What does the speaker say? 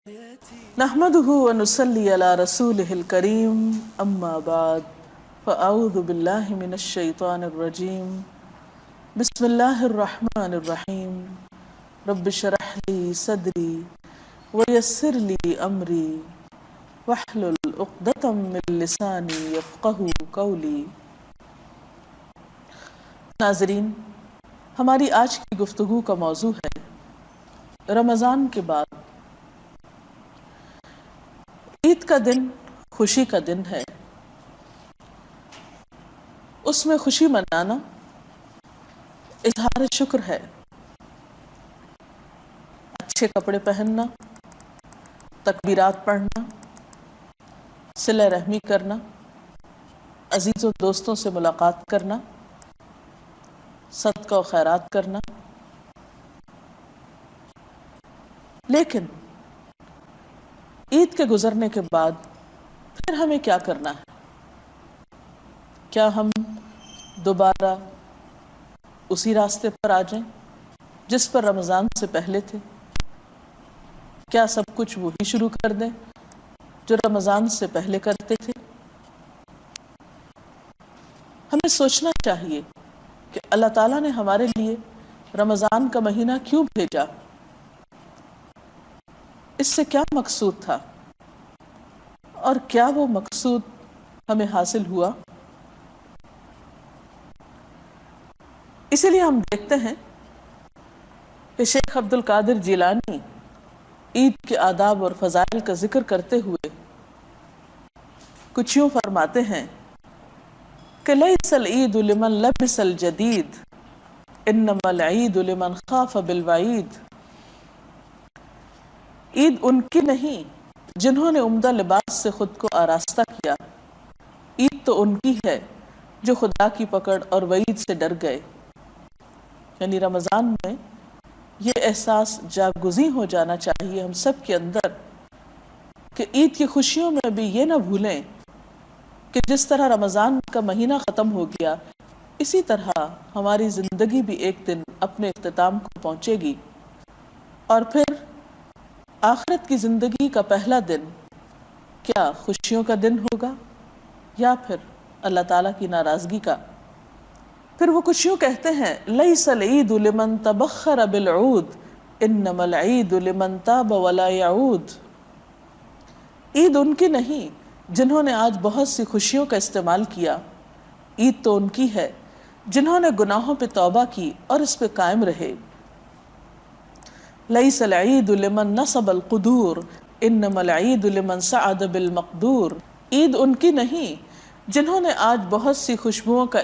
نحمده ونصلي على رسوله الكريم أما بعد فأعوذ بالله من الشيطان الرجيم بسم الله الرحمن الرحيم رب اشرح لي صدري ويسر لي أمري واحلل عقدة من لساني يفقهوا قولي۔ ناظرین، ہماری آج کی گفتگو کا موضوع ہے رمضان کے بعد۔ عید کا دن خوشی کا دن ہے، اس میں خوشی منانا اظہار شکر ہے، اچھے کپڑے پہننا، تکبیرات پڑھنا، صلہ رحمی کرنا، عزیز و دوستوں سے ملاقات کرنا، صدقہ و خیرات کرنا۔ لیکن عید کے گزرنے کے بعد پھر ہمیں کیا کرنا ہے؟ کیا ہم دوبارہ اسی راستے پر آ جائیں جس پر رمضان سے پہلے تھے؟ کیا سب کچھ وہی شروع کر دیں جو رمضان سے پہلے کرتے تھے؟ ہمیں سوچنا چاہیے کہ اللہ تعالیٰ نے ہمارے لیے رمضان کا مہینہ کیوں بھیجا؟ اس سے کیا مقصود تھا اور کیا وہ مقصود ہمیں حاصل ہوا؟ اسی لیے ہم دیکھتے ہیں کہ شیخ عبد القادر جیلانی عید کے آداب اور فضائل کا ذکر کرتے ہوئے کچھ یوں فرماتے ہیں کہ لیس العید لمن لبس الجدید انما العید لمن خاف بالوعید۔ عید ان کی نہیں جنہوں نے عمدہ لباس سے خود کو آراستہ کیا، عید تو ان کی ہے جو خدا کی پکڑ اور وعید سے ڈر گئے۔ یعنی رمضان میں یہ احساس جاگزیں ہو جانا چاہیے ہم سب کے اندر کہ عید کی خوشیوں میں بھی یہ نہ بھولیں کہ جس طرح رمضان کا مہینہ ختم ہو گیا، اسی طرح ہماری زندگی بھی ایک دن اپنے اختتام کو پہنچے گی، اور پھر آخرت کی زندگی کا پہلا دن کیا خوشیوں کا دن ہوگا یا پھر اللہ تعالیٰ کی ناراضگی کا؟ پھر وہ کچھ یوں کہتے ہیں لیس العید لمن تبخر بالعود انما العید لمن تاب ولا یعود۔ عید ان کی نہیں جنہوں نے آج بہت سی خوشیوں کا استعمال کیا، عید تو ان کی ہے جنہوں نے گناہوں پہ توبہ کی اور اس پہ قائم رہے۔ لیس العید لمن نصب القدور انما العید لمن سعد بالمقدور۔ عید ان کی نہیں جنہوں نے آج بہت سی خوشبوؤں کا